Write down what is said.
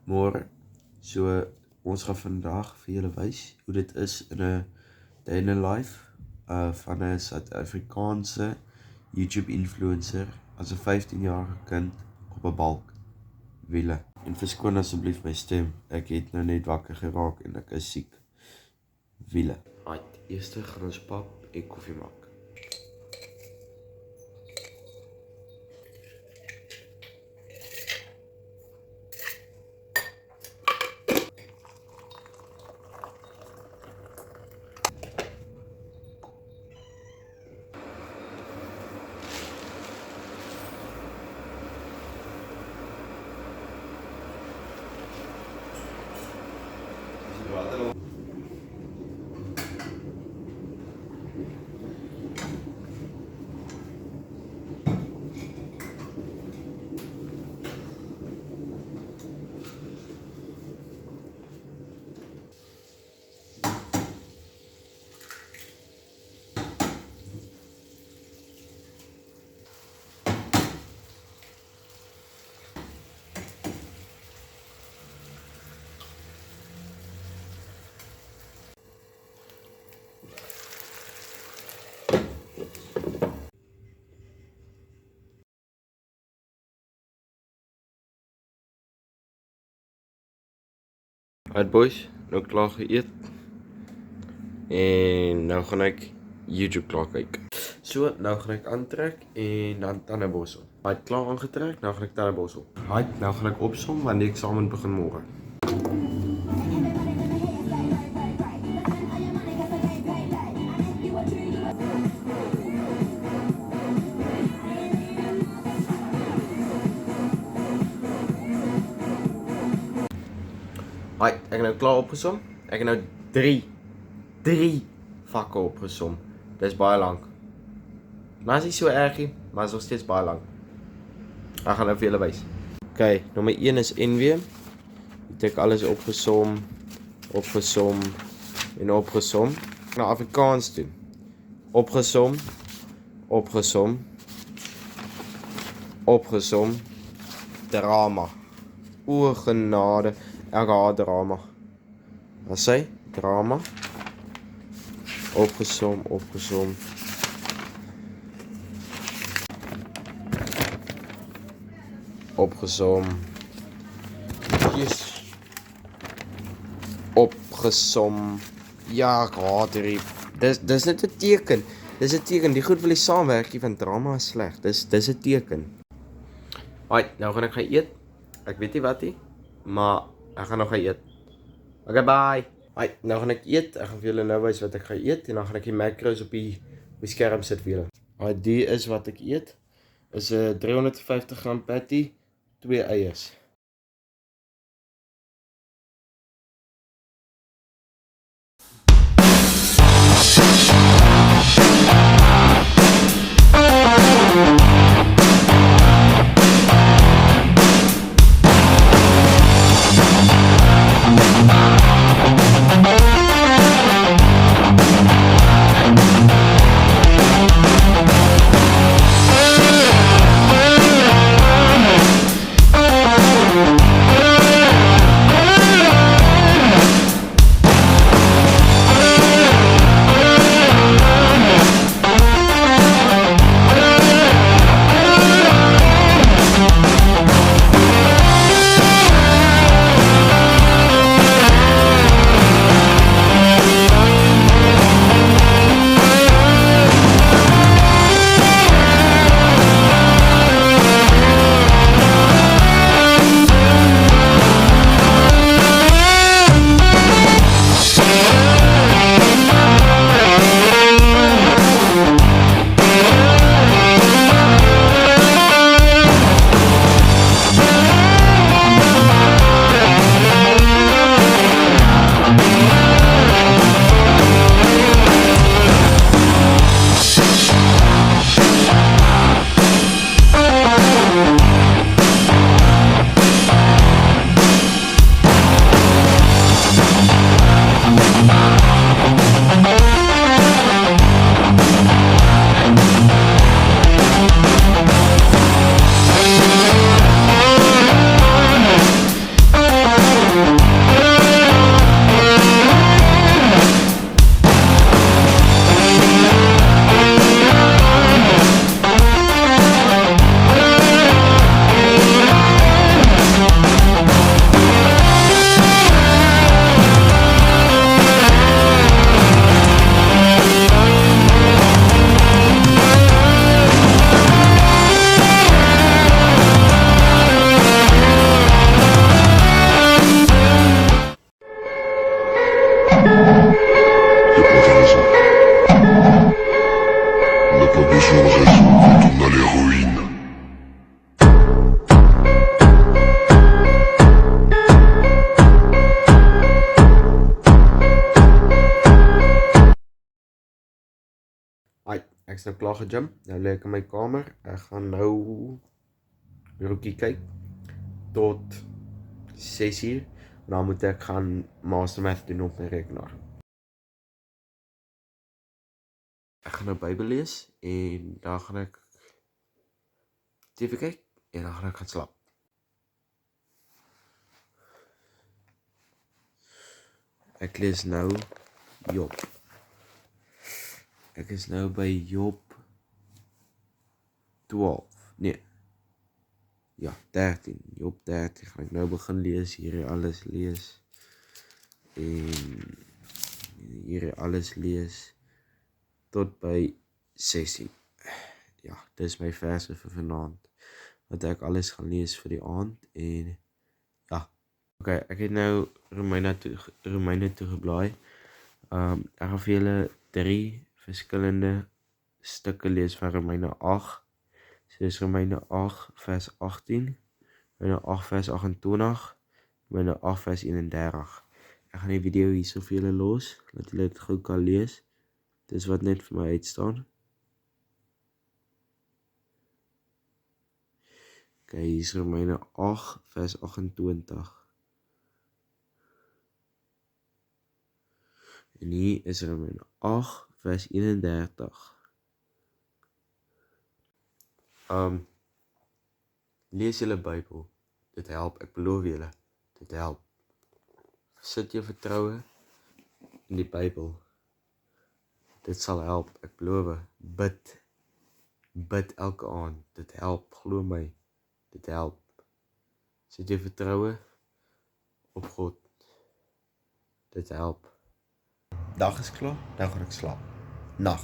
Môre. So ons gaan vandag vir julle wys hoe dit is in 'n day in a life van 'n Suid-Afrikaanse YouTube influencer as 'n 15-jarige kind op 'n balk wiele. En verskoon asseblief my stem. Ek het nou net wakker geraak en ek is siek. Wiele. Right, eers gaan ons pap en koffie maak. Right boys, nou klaar geëet en nou gaan ek YouTube klaar kyk. So, nou gaan ek aantrek en dan tandeborsel. Right, klaar aangetrek, nou gaan ek tandeborsel. Right, nou gaan ek opsom want die eksamen begin môre. Right, ek het nou klaar opgesom. Ek het nou 3 vakke opgesom. Dis baie lank. Maar is nie so erg nie, maar is nog steeds baie lank. Ek gaan nou vir julle wys. Okay, nommer 1 is NW. Het ek alles opgesom en opgesom. Nou Afrikaans doen. Opgesom. Drama. O genade. Ek haat drama. Wat sê? Drama. Opgesom. Yes. Opgesom. Ja, ek haat hierdie. Dis net 'n teken. Dis 'n teken. Die goed wil die saamwerkie van drama is sleg. Dis 'n teken. Right, nou gaan ek gaan eet. Ek weet nie wat nie, maar ek gaan nog gaan eet. Okay, bye. Right, nou gaan ek eet. Ek gaan vir julle nou wys wat ek gaan eet en dan gaan ek die macros op die skerm sit vir julle. Right, die is wat ek eet. Is 'n 350 gram patty, 2 eiers. Ek is nou klaar gegym, nou lê ek in my kamer. Ek gaan nou rookie kyk tot 6 uur. En dan moet ek gaan mastermath doen op my rekenaar. Ek gaan nou Bybel lees en dan gaan ek TV kyk en dan gaan ek gaan slaap. Ek lees nou Job. Ek is nou by Job 12. Nee. Ja, 13. Job 13 gaan ek nou begin lees, hier alles lees. En hier alles lees tot by 16. Ja, dis my verse vir vanaand. Wat ek alles gaan lees vir die aand en ja. Okay, ek het nou Romeine toe geblaai. Ek gaan vir julle 3 verskillende stukke lees van Romeine 8. So dis Romeine 8 vers 18, Romeine 8 vers 28, Romeine 8 vers 31. Ek gaan die video hierso vir julle los, dat julle dit gou kan lees. Dis wat net vir my uitstaan. Okay, hier is Romeine 8 vers 28. En hier is Romeine 8 vers 31. Lees julle Bybel. Dit help, ek beloof julle. Dit help. Sit jou vertroue in die Bybel. Dit sal help, ek beloof. Bid. Bid elke aand. Dit help, glo my. Dit help. Sit jou vertroue op God. Dit help. Dag is klaar, dan gaan ek slaap. Nag.